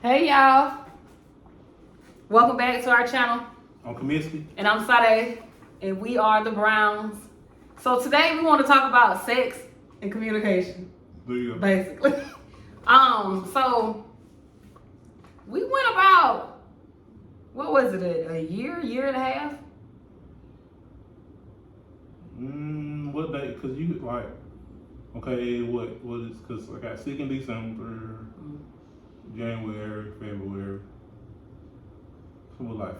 Hey y'all, welcome back to our channel. I'm Carmiski. And I'm Sada, and we are the Browns. So today we want to talk about sex and communication, There you go. basically. So we went about, what was it, a year and a half? What day? Cause you like, okay, what is? Cause I got sick in December, January, February. So what, like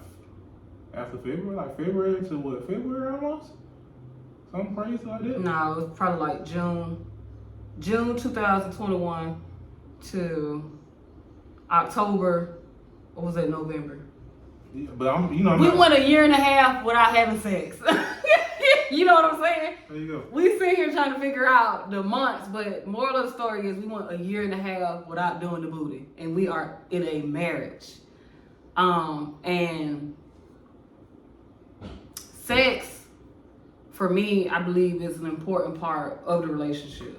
after February, like February to what? February almost? Something crazy like that. No, it was probably like June 2021 to October, or was it November? Yeah, but I'm We not, went a year and a half without having sex. You know what I'm saying? There you go. We sit here trying to figure out the months, but moral of the story is we went a year and a half without doing the booty, and we are in a marriage. And sex, for me, I believe is an important part of the relationship.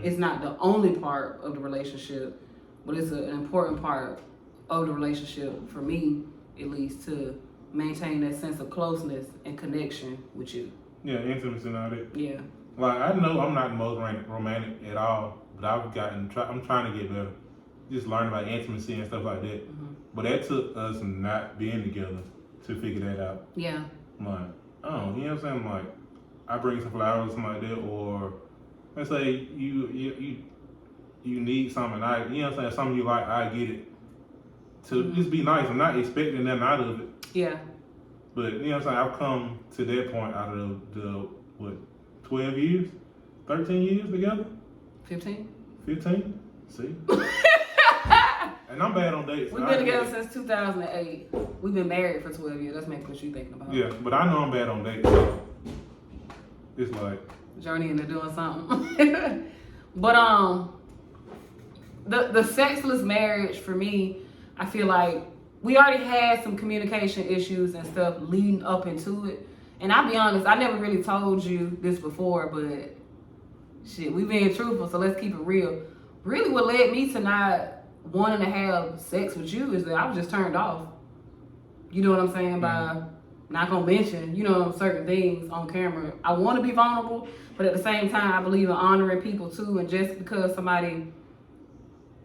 It's not the only part of the relationship, but it's an important part of the relationship for me, at least, to maintain that sense of closeness and connection with you. Yeah, intimacy and all that. Yeah. Like I know I'm not the most romantic at all, but I'm trying to get better. Just learning about intimacy and stuff like that. Mm-hmm. But that took us not being together to figure that out. Yeah. Like, oh, you know what I'm saying? Like, I bring some flowers or something like that, or let's say you need something, you know what I'm saying, something you like, I get it. To just be nice. I'm not expecting nothing out of it. Yeah. But you know what I'm saying? I've come to that point out of the 12 years, 13 years together, 15. 15. See, and I'm bad on dates. We've been together since 2008. We've been married for 12 years. That's maybe what you're thinking about. Yeah, but I know I'm bad on dates. So it's like Journey into doing something. But the sexless marriage for me, I feel like we already had some communication issues and stuff leading up into it. And I'll be honest, I never really told you this before, but shit, we being truthful, so let's keep it real. Really what led me to not wanting to have sex with you is that I was just turned off. You know what I'm saying? By not gonna mention, certain things on camera. I want to be vulnerable, but at the same time, I believe in honoring people too. And just because somebody,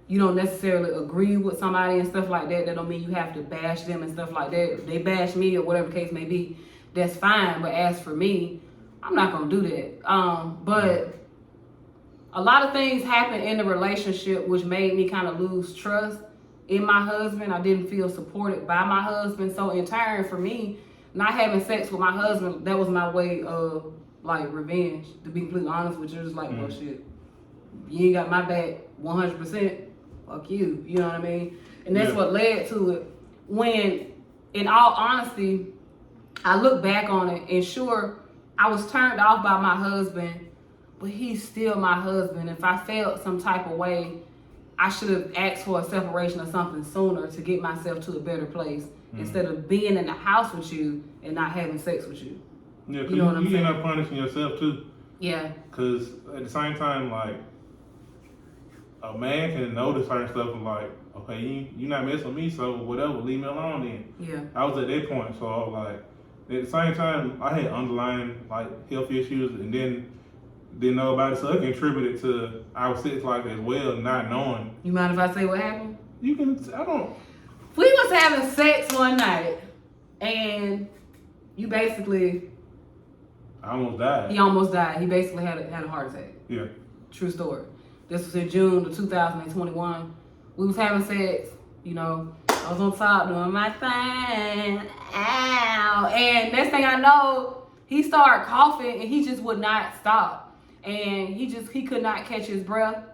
you don't necessarily agree with somebody and stuff like that, that don't mean you have to bash them and stuff like that. If they bash me or whatever the case may be, that's fine. But as for me, I'm not gonna do that. But a lot of things happened in the relationship which made me kind of lose trust in my husband. I didn't feel supported by my husband. So in turn, for me, not having sex with my husband, that was my way of like revenge. To be completely honest with you, just like, well, shit, you ain't got my back 100%. Fuck you. You know what I mean? And that's what led to it. When, in all honesty, I look back on it, and sure, I was turned off by my husband, but he's still my husband. If I felt some type of way, I should have asked for a separation or something sooner to get myself to a better place instead of being in the house with you and not having sex with you. Yeah, because You know what I'm you saying? end up punishing yourself too. Yeah. Because at the same time, like, a man can notice certain stuff and like, okay, you not messing with me, so whatever, leave me alone then. Yeah. I I was at that point, so I was like, at the same time, I had underlying like health issues, and then didn't know about it, so it contributed to our sex life as well, not knowing. You mind if I say what happened? You can, I don't. We was having sex one night, and you basically, I almost died. he almost died. He basically had a heart attack. Yeah. True story. This was in June of 2021. We was having sex, I was on top doing my thing. Ow. And next thing I know, he started coughing and he just would not stop. And he could not catch his breath.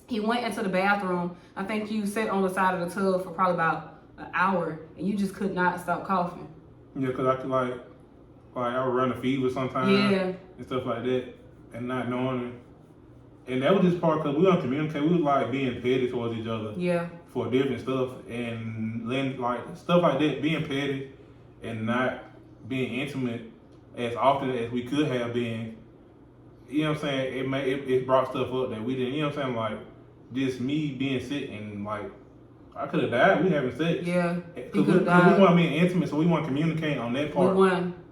He went into the bathroom. I think you sat on the side of the tub for probably about an hour and you just could not stop coughing. Yeah, because I could like I would run a fever sometimes and stuff like that, and not knowing it. And that was just part because we don't communicate. We was like being petty towards each other. Yeah. For different stuff, and then like stuff like that, being petty and not being intimate as often as we could have been. You know what I'm saying? It brought stuff up that we didn't. You know what I'm saying? Like just me being sick and like I could have died. We having sex. Yeah. Because we want to be intimate, so we want to communicate on that part.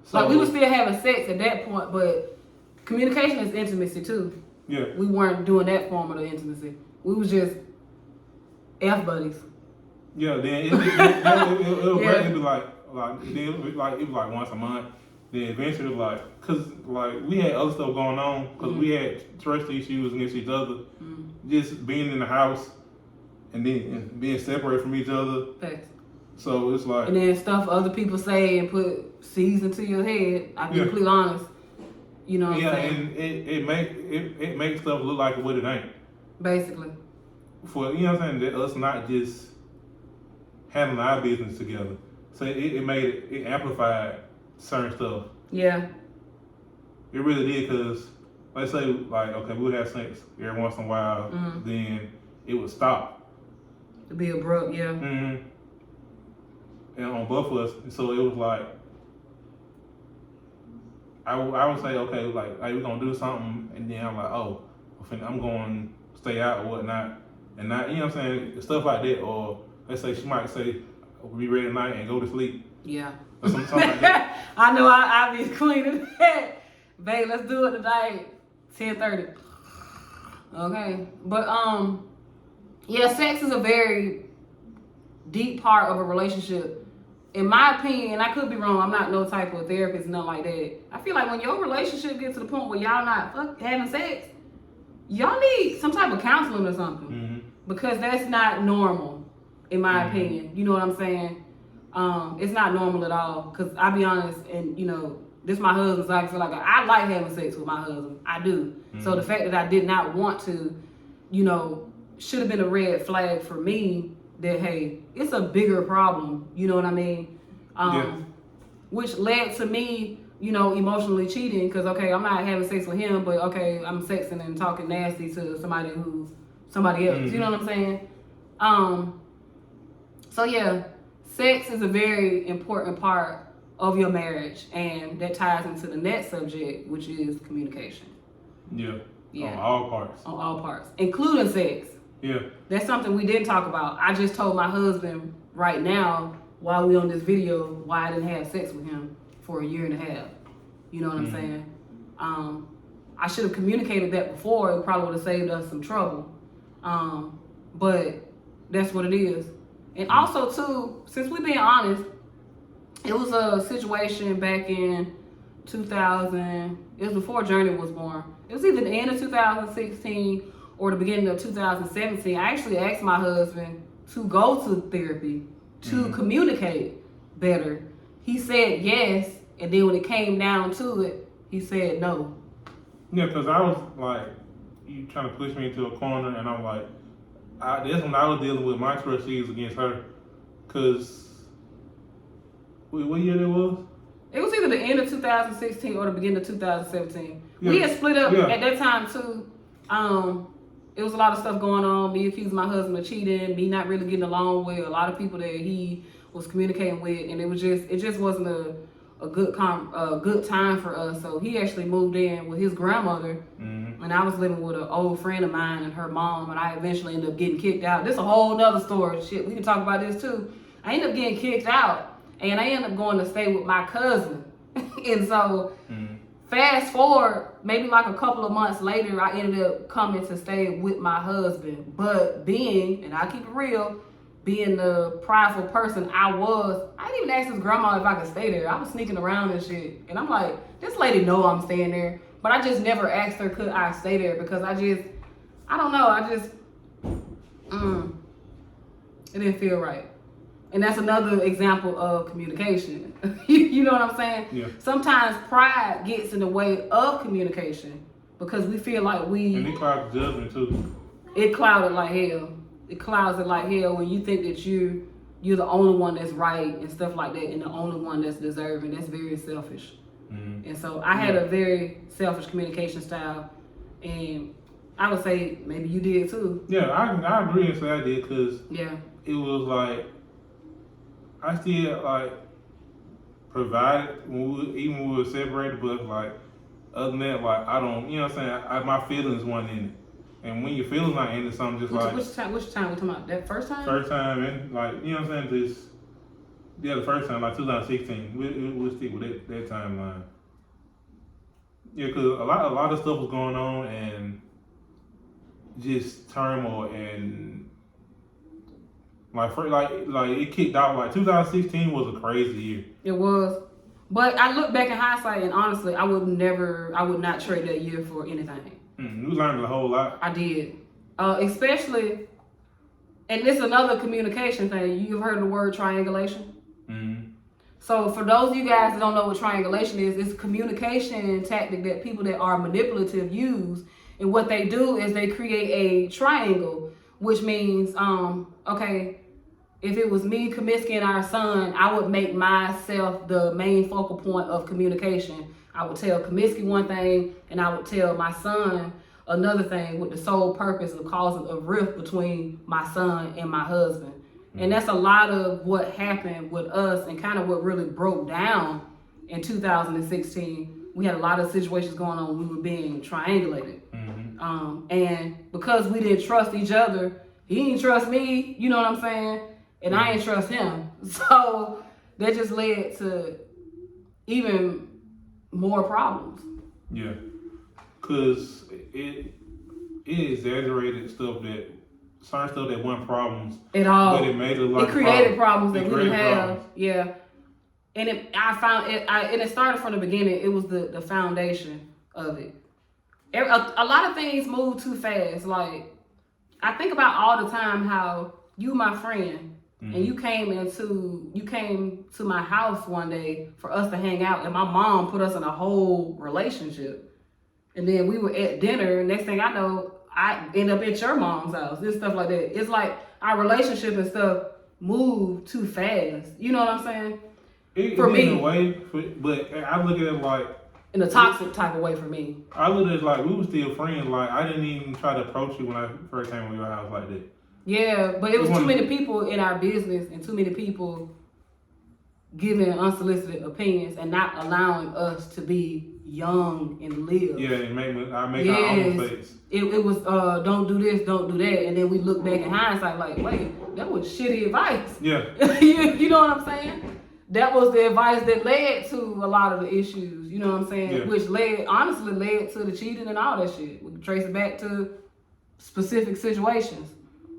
So, we were still having sex at that point, but communication is intimacy too. Yeah. We weren't doing that form of the intimacy. We was just F buddies. Yeah. Then it'll be like it was like once a month. Then eventually, cause we had other stuff going on, cause we had trust issues against each other. Just being in the house and then being separated from each other. Thanks. So it's like. And then stuff other people say and put seeds into your head. I'll be completely honest. You know what I'm saying? And it makes stuff look like what it ain't. Basically. For you know what I'm saying, that us not just handling our business together. So it amplified certain stuff. Yeah. It really did, because let's say okay, we would have sex every once in a while, then it would stop. It'd be abrupt, yeah. Mm-hmm. And on both of us, so it was like I would say, okay, we're gonna do something, and then I'm like, oh, I'm going to stay out or whatnot, and not, you know what I'm saying, stuff like that. Or let's say she might say, be ready tonight and go to sleep. Yeah. Or something like that. I know I be cleaning that. Babe, let's do it tonight, 10:30. Okay, but yeah, sex is a very deep part of a relationship. In my opinion, and I could be wrong, I'm not no type of therapist, nothing like that. I feel like when your relationship gets to the point where y'all not having sex, y'all need some type of counseling or something. Mm-hmm. Because that's not normal, in my opinion. You know what I'm saying? It's not normal at all. Because I'll be honest, and you know, this my husband, so I feel like I like having sex with my husband. I do. Mm-hmm. So the fact that I did not want to, you know, should have been a red flag for me. That, hey, it's a bigger problem, you know what I mean? Which led to me, you know, emotionally cheating, because, okay, I'm not having sex with him, but, okay, I'm sexing and talking nasty to somebody else, you know what I'm saying? So, yeah, sex is a very important part of your marriage, and that ties into the next subject, which is communication. Yeah. Yeah. On all parts. On all parts, including sex. Yeah. That's something we didn't talk about. I just told my husband right now, while we on this video, why I didn't have sex with him for a year and a half. You know what I'm saying? I should have communicated that before. It probably would have saved us some trouble. But that's what it is. And also, too, since we're being honest, it was a situation back in 2000. It was before Journey was born. It was either the end of 2016 or the beginning of 2017, I actually asked my husband to go to therapy to communicate better. He said yes, and then when it came down to it, he said no. Yeah, because I was like, you trying to push me into a corner, and I'm like, that's when I was dealing with my trust issues against her. Because, what year it was? It was either the end of 2016 or the beginning of 2017. Yeah. We had split up at that time too. It was a lot of stuff going on. Me accusing my husband of cheating, me not really getting along with a lot of people that he was communicating with, and it just wasn't a good time for us. So he actually moved in with his grandmother, and I was living with an old friend of mine and her mom, and I eventually ended up getting kicked out. This is a whole nother story. Shit, we can talk about this too. I ended up getting kicked out, and I ended up going to stay with my cousin, and so. Fast forward, maybe like a couple of months later, I ended up coming to stay with my husband. But and I keep it real, being the prideful person I didn't even ask his grandma if I could stay there. I was sneaking around and shit. And I'm like, this lady know I'm staying there. But I just never asked her, could I stay there? Because I don't know, it didn't feel right. And that's another example of communication. You know what I'm saying? Yeah. Sometimes pride gets in the way of communication because we feel like And it clouds judgment too. It clouded like hell. It clouds it like hell when you think that you're the only one that's right and stuff like that, and the only one that's deserving. That's very selfish. And so I had a very selfish communication style, and I would say maybe you did too. Yeah, I agree and say I did, because it was like, I still like provided even when we were separated, but like other than that, like I don't, you know what I'm saying? My feelings weren't in it. And when your feelings not into something, just like which time we talking about? That first time? First time, and like you know what I'm saying, just the first time, like 2016. We'll stick with that timeline. Yeah, because a lot of stuff was going on and just turmoil and like it kicked out. Like 2016 was a crazy year. It was, but I look back in hindsight and honestly, I would not trade that year for anything. You learned a whole lot. I did, especially, and this is another communication thing. You've heard of the word triangulation. Mm-hmm. So for those of you guys that don't know what triangulation is, it's a communication tactic that people that are manipulative use. And what they do is they create a triangle, which means, okay, if it was me, Carmiski, and our son, I would make myself the main focal point of communication. I would tell Carmiski one thing, and I would tell my son another thing with the sole purpose of causing a rift between my son and my husband. And that's a lot of what happened with us and kind of what really broke down in 2016. We had a lot of situations going on. We were being triangulated. Mm-hmm. And because we didn't trust each other, he didn't trust me, you know what I'm saying? And I didn't trust him. So that just led to even more problems. Yeah. Because it exaggerated certain stuff that weren't problems at all. But it made a lot. It created problems that we didn't have. Problems. Yeah. And it started from the beginning. It was the foundation of it. A lot of things move too fast. Like, I think about all the time how you, my friend, and you came to my house one day for us to hang out, and my mom put us in a whole relationship. And then we were at dinner, and next thing I know, I end up at your mom's house. This stuff like that. It's like our relationship and stuff move too fast. You know what I'm saying? For me, in a way, but I look at it like in a toxic type of way for me. I look at it like we were still friends. Like I didn't even try to approach you when I first came to your house like that. Yeah, but it was too many people in our business and too many people giving unsolicited opinions and not allowing us to be young and live. Yeah, and I make our own mistakes. It was don't do this, don't do that, and then we look back in hindsight like, wait, that was shitty advice. Yeah. you know what I'm saying? That was the advice that led to a lot of the issues, you know what I'm saying? Yeah. Which honestly led to the cheating and all that shit. We can trace it back to specific situations.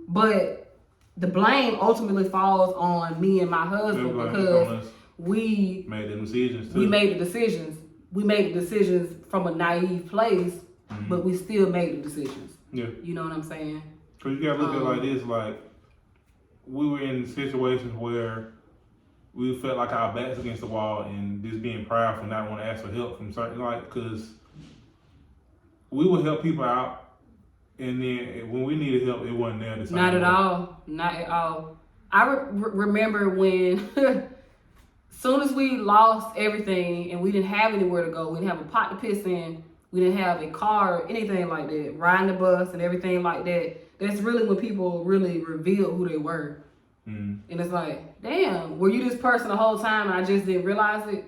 But the blame ultimately falls on me and my husband because we made the decisions too. We made the decisions. We made the decisions from a naive place, but we still made the decisions. Yeah. You know what I'm saying? Because you got to look at it like this, like we were in situations where we felt like our backs against the wall and just being proud for not wanting to ask for help from certain, like, because we would help people out. And then when we needed help, it wasn't there. Not at all. Not at all. I remember when, soon as we lost everything and we didn't have anywhere to go, we didn't have a pot to piss in, we didn't have a car, anything like that, riding the bus and everything like that. That's really when people really revealed who they were. And it's like, damn, were you this person the whole time and I just didn't realize it?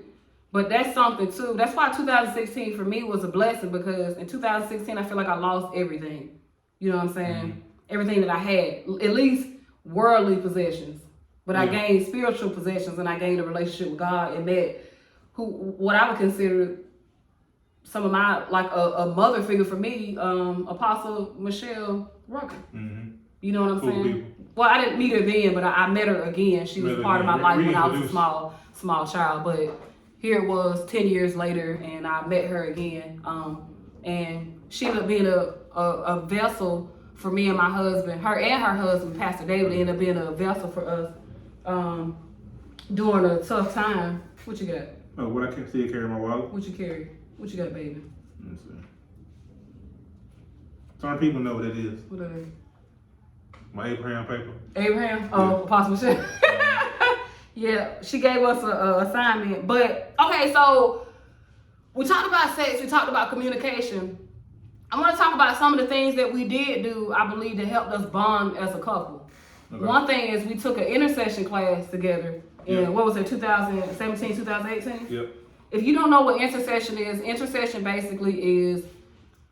But that's something too. That's why 2016 for me was a blessing, because in 2016 I feel like I lost everything. You know what I'm saying? Everything that I had, at least worldly possessions. But I gained spiritual possessions and I gained a relationship with God, and that what I would consider some of my, like a mother figure for me, Apostle Michelle Rucker. You know what I'm saying? Well, I didn't meet her then, but I met her again. She was part of my life when I was a small child. But here it was 10 years later, and I met her again. And she ended up being a vessel for me and my husband. Her and her husband, Pastor David, ended up being a vessel for us during a tough time. What you got? Oh, what I can't see, carry my wallet. What you carry? What you got, baby? Let's see. Some people know what it is. What are they? My Abraham paper. Abraham? Oh, yeah. Apostle Michelle. Yeah, she gave us an assignment. But, okay, so we talked about sex. We talked about communication. I want to talk about some of the things that we did do, I believe, that helped us bond as a couple. Okay. One thing is we took an intercession class together in, what was it, 2017, 2018? Yep. If you don't know what intercession is, intercession basically is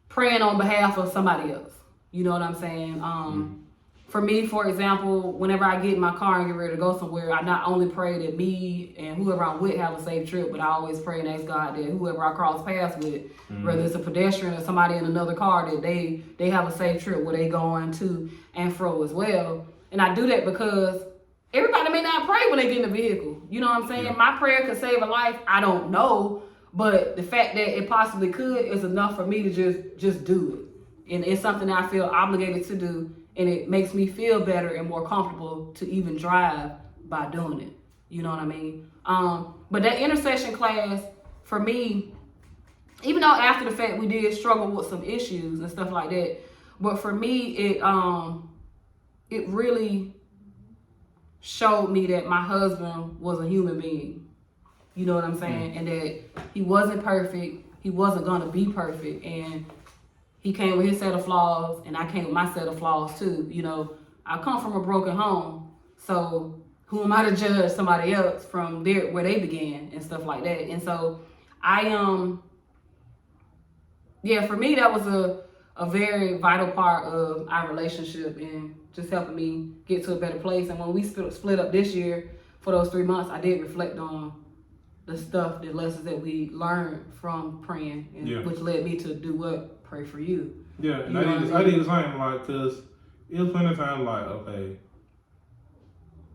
praying on behalf of somebody else. You know what I'm saying? For me, for example, whenever I get in my car and get ready to go somewhere, I not only pray that me and whoever I'm with have a safe trip, but I always pray and ask God that whoever I cross paths with, whether it's a pedestrian or somebody in another car, that they have a safe trip where they going to and fro as well. And I do that because everybody may not pray when they get in the vehicle. You know what I'm saying? Yeah. My prayer could save a life. I don't know. But the fact that it possibly could is enough for me to just do it. And it's something that I feel obligated to do. And it makes me feel better and more comfortable to even drive by doing it. You know what I mean? But that intercession class, for me, even though after the fact we did struggle with some issues and stuff like that, but for me, it really showed me that my husband was a human being. You know what I'm saying? And that he wasn't perfect. He wasn't going to be perfect. And he came with his set of flaws, and I came with my set of flaws too. You know, I come from a broken home, so who am I to judge somebody else from where they began and stuff like that? And so for me, that was a very vital part of our relationship and just helping me get to a better place. And when we split up this year for those 3 months, I did reflect on the lessons that we learned from praying, and which led me to do what? Pray for you. Yeah, and I did the same, like, cause it was plenty of times like, okay,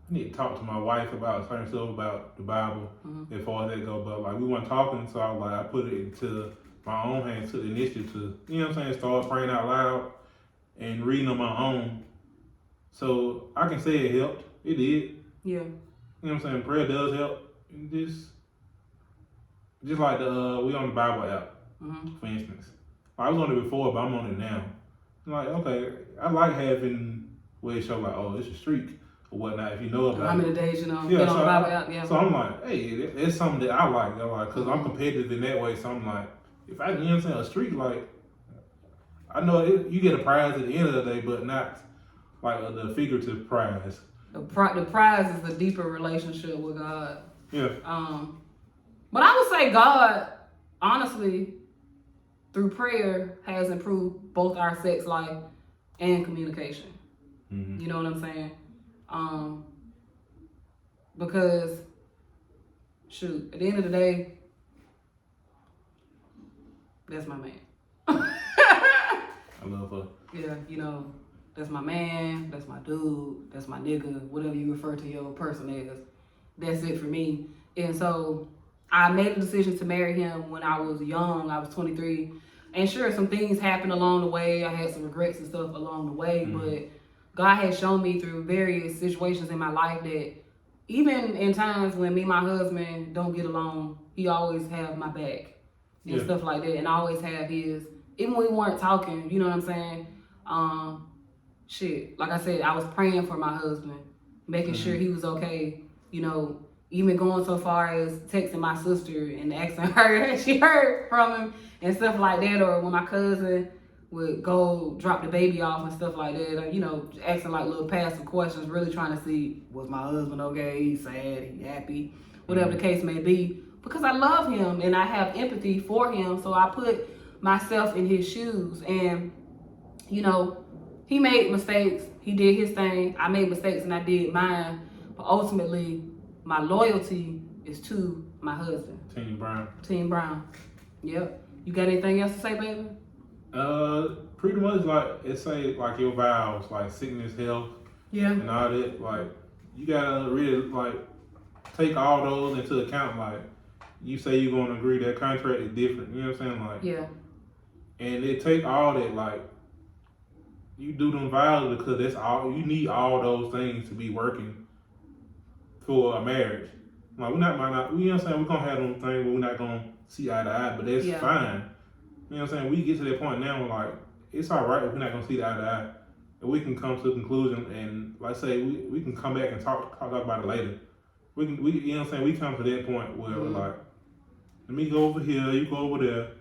I need to talk to my wife about certain stuff about the Bible as far as that go, but like we weren't talking, so I was like, I put it into my own hands, took the initiative to, you know what I'm saying, start praying out loud and reading on my own. So I can say it helped. It did. Yeah. You know what I'm saying? Prayer does help. Just like we on the Bible app, for instance. I was on it before, but I'm on it now. I'm like, okay, I like having where it show like, oh, it's a streak or whatnot, if you know about it. How many days, you know, yeah, on the Bible app, yeah. So I'm like, hey, that's something that I like, because I'm competitive in that way. So I'm like, if I, you know what I'm saying, a streak, like, I know you get a prize at the end of the day, but not like the figurative prize. The prize is the deeper relationship with God. Yeah. But I would say God, honestly, through prayer, has improved both our sex life and communication. You know what I'm saying? Because, shoot, at the end of the day, that's my man. I love her. Yeah, you know, that's my man, that's my dude, that's my nigga, whatever you refer to your person as. That's it for me. And so I made a decision to marry him when I was young. I was 23. And sure, some things happened along the way. I had some regrets and stuff along the way. But God has shown me through various situations in my life that even in times when me and my husband don't get along, he always have my back and stuff like that. And I always have his. Even when we weren't talking, you know what I'm saying? Like I said, I was praying for my husband, making sure he was okay. You know, even going so far as texting my sister and asking her if she heard from him and stuff like that. Or when my cousin would go drop the baby off and stuff like that, you know, asking like little passive questions, really trying to see, was my husband okay, he sad, he happy, whatever the case may be. Because I love him and I have empathy for him, so I put myself in his shoes. And, you know, he made mistakes, he did his thing, I made mistakes and I did mine. But ultimately, my loyalty is to my husband. Team Brown. Yep. You got anything else to say, baby? Pretty much like it say like your vows, like sickness, health, and all that. Like you gotta really like take all those into account. Like you say you're gonna agree that contract is different. You know what I'm saying? Like and it take all that. Like you do them vows because that's all you need. All those things to be working for a marriage. Like you know what I'm saying? We're gonna have them things, but we're not gonna see eye to eye. But that's fine. You know what I'm saying? We get to that point now, like, it's all right if we're not going to see eye to eye. And we can come to a conclusion and, like I say, we can come back and talk about it later. We you know what I'm saying? We come to that point where we're like, let me go over here, you go over there.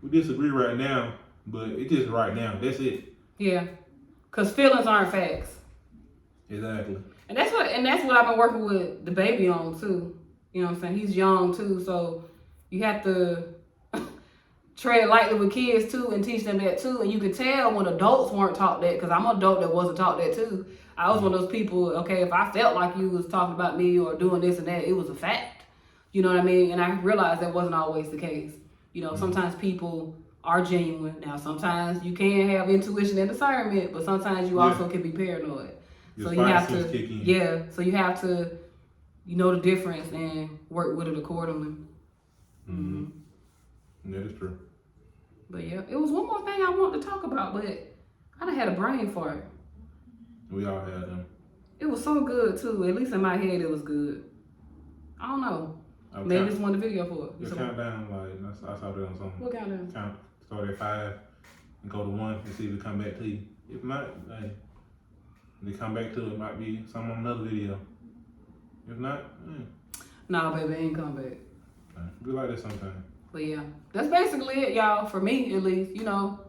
We disagree right now, but it's just right now. That's it. Yeah. Because feelings aren't facts. Exactly. And that's what I've been working with the baby on, too. You know what I'm saying? He's young, too, so you have to tread lightly with kids too and teach them that too. And you could tell when adults weren't taught that, because I'm an adult that wasn't taught that too. I was one of those people, okay, if I felt like you was talking about me or doing this and that, it was a fact. You know what I mean? And I realized that wasn't always the case. You know, sometimes people are genuine. Now, sometimes you can have intuition and discernment, but sometimes you also can be paranoid. So you have to, so you have to, you know the difference and work with it accordingly. Mm-hmm. That is true. But yeah, it was one more thing I wanted to talk about, but I done had a brain fart. We all had them. It was so good too. At least in my head, it was good. I don't know. Maybe it's one of the video for it. You count down, like, I saw that on something. What countdown? Count, start at 5 and go to 1 and see if it come back to you. If not, hey, they come back to it, might be some on another video. If not, Nah, baby, it ain't come back. Be like that sometimes. But yeah, that's basically it, y'all. For me, at least, you know,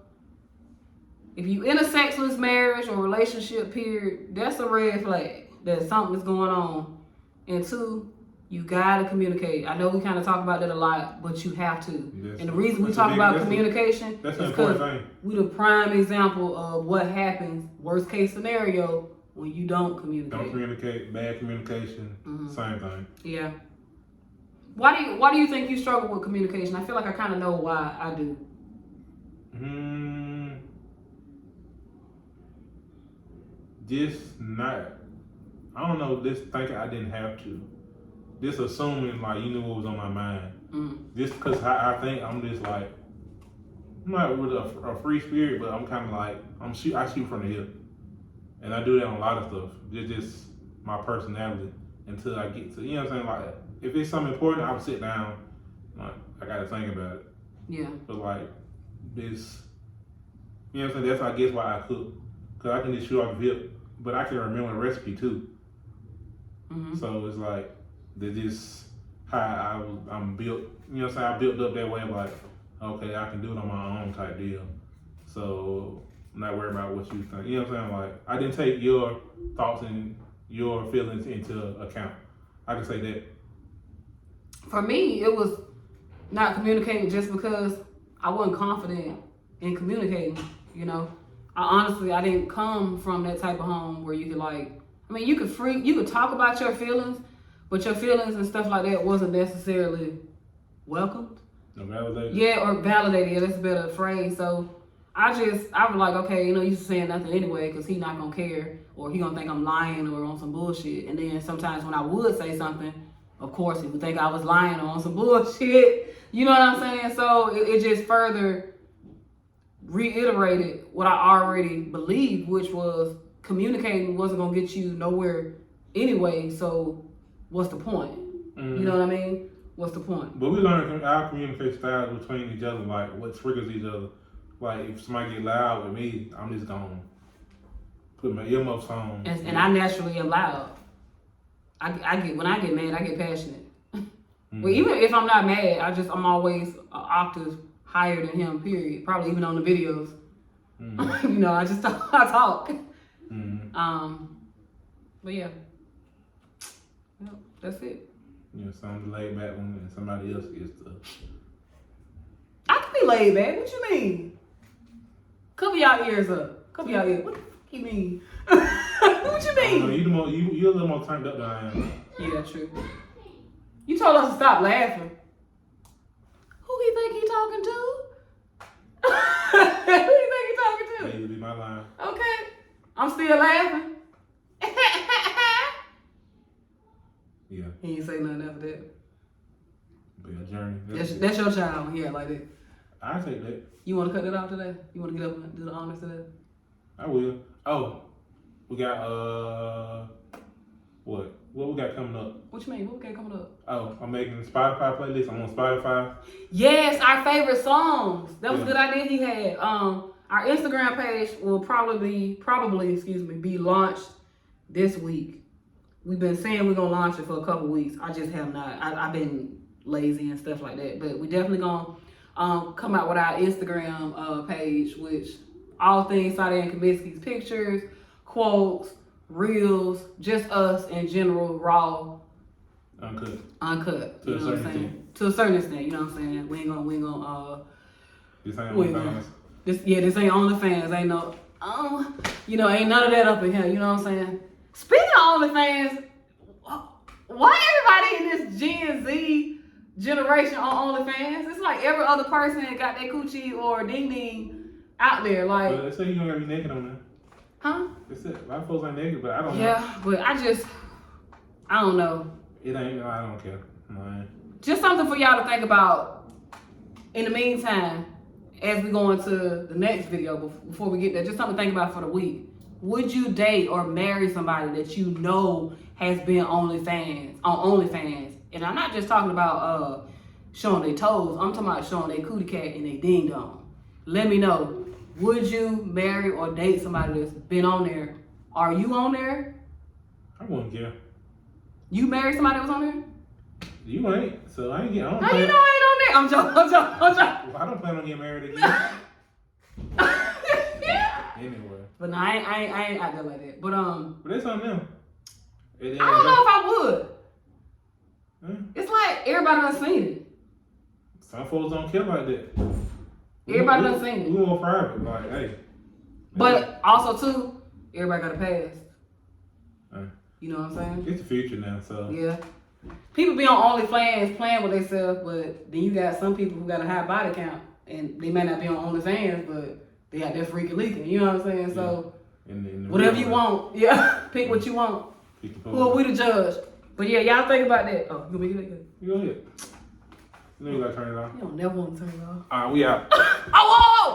if you in a sexless marriage or relationship period, that's a red flag that something's going on. And 2, you gotta communicate. I know we kind of talk about that a lot, but you have to. And the reason we talk about communication is because we the prime example of what happens, worst case scenario, when you don't communicate. Don't communicate, bad communication, same thing. Yeah. Why do you think you struggle with communication? I feel like I kind of know why I do. Just not, I don't know, just thinking I didn't have to. Just assuming like you knew what was on my mind. Just because I think I'm just like, I'm not with a free spirit, but I'm kind of like, I shoot from the hip. And I do that on a lot of stuff. It's just my personality until I get to, you know what I'm saying? Like, if it's something important, I'll sit down. Like, I gotta think about it. Yeah. But like, this, you know what I'm saying? That's, I guess, why I cook. Because I can just shoot off the hip, but I can remember the recipe too. So it's like, that's just how I'm built. You know what I'm saying? I built up that way, like, okay, I can do it on my own type deal. So I'm not worried about what you think. You know what I'm saying? Like, I didn't take your thoughts and your feelings into account. I can say that. For me, it was not communicating just because I wasn't confident in communicating, you know. I didn't come from that type of home where you could like, I mean, you could talk about your feelings, but your feelings and stuff like that wasn't necessarily welcomed. Or validated. Yeah, or validated. Yeah, that's a better phrase. So I was like, okay, you know, you saying nothing anyway because he not gonna care or he gonna think I'm lying or on some bullshit. And then sometimes when I would say something, of course, he would think I was lying or on some bullshit. You know what I'm saying? So it just further reiterated what I already believed, which was communicating wasn't gonna get you nowhere anyway. So what's the point? You know what I mean? What's the point? But we learn our communication styles between each other, like what triggers each other. Like if somebody get loud with me, I'm just gonna put my earmuffs on. And I naturally am loud. I get when I get mad, I get passionate. Well, even if I'm not mad, I'm always an octave higher than him. Period. Probably even on the videos. You know, I talk. But yeah, well, that's it. Yeah, some laid back one and somebody else gets the. I can be laid back. What you mean? Cover y'all ears up. Cover y'all ears. What the fuck you mean? What you mean? You're a little more turned up than I am. Yeah, true. You told us to stop laughing. Who he think he talking to? Who you think he talking to? That would be my line. Okay. I'm still laughing. Yeah. He ain't say nothing after that. But yeah, Journey. That's your child when he act like that. I take that. You want to cut that off today? You want to get up and do the honors today? I will. Oh, we got what we got coming up? What you mean? What we got coming up? Oh, I'm making a Spotify playlist. I'm on Spotify. Yes, our favorite songs. That was a good idea he had. Our Instagram page will probably be launched this week. We've been saying we're gonna launch it for a couple weeks. I just have not. I've been lazy and stuff like that. But we definitely gonna come out with our Instagram page, which all things Sada and Carmiski's pictures, quotes, reels, just us in general, raw, uncut. You know what I'm saying? To a certain extent, you know what I'm saying? We ain't gonna This ain't Wait, OnlyFans. This ain't OnlyFans. Ain't no, ain't none of that up in here. You know what I'm saying? Speaking of OnlyFans, why everybody in this Gen Z generation on OnlyFans? It's like every other person that got their coochie or ding ding out there. Like, But they say you don't gotta be naked on there. huh? They said a lot of folks ain't naked, but I don't know. Yeah, but I don't know. It ain't. I don't care. No, Just something for y'all to think about. In the meantime, as we go into the next video, before we get there, just something to think about for the week. Would you date or marry somebody that you know has been on OnlyFans? And I'm not just talking about showing their toes. I'm talking about showing their cootie cat and their ding dong. Let me know. Would you marry or date somebody that's been on there? Are you on there? I wouldn't care. You married somebody that was on there? You ain't, so I ain't getting. I don't How plan. you know I ain't on there? I'm joking. Well, I don't plan on getting married again. Anyway. But no, I ain't out there like that. But But it's on them. I don't know if I would. It's like everybody done seen it. Some folks don't care like that. Everybody done seen it. We more private, like, hey. But also too, everybody got a past. You know what I'm saying? It's the future now, so. Yeah. People be on OnlyFans playing with themselves, but then you got some people who got a high body count, and they may not be on OnlyFans, but they got that freaking leaking. You know what I'm saying? Yeah. So in the whatever you want, pick what you want. Who are we to judge? But yeah, y'all think about that. Oh, you gonna make it? You go ahead. You know you gotta turn it off. You don't never want to turn it off. Alright, we out. Oh, whoa!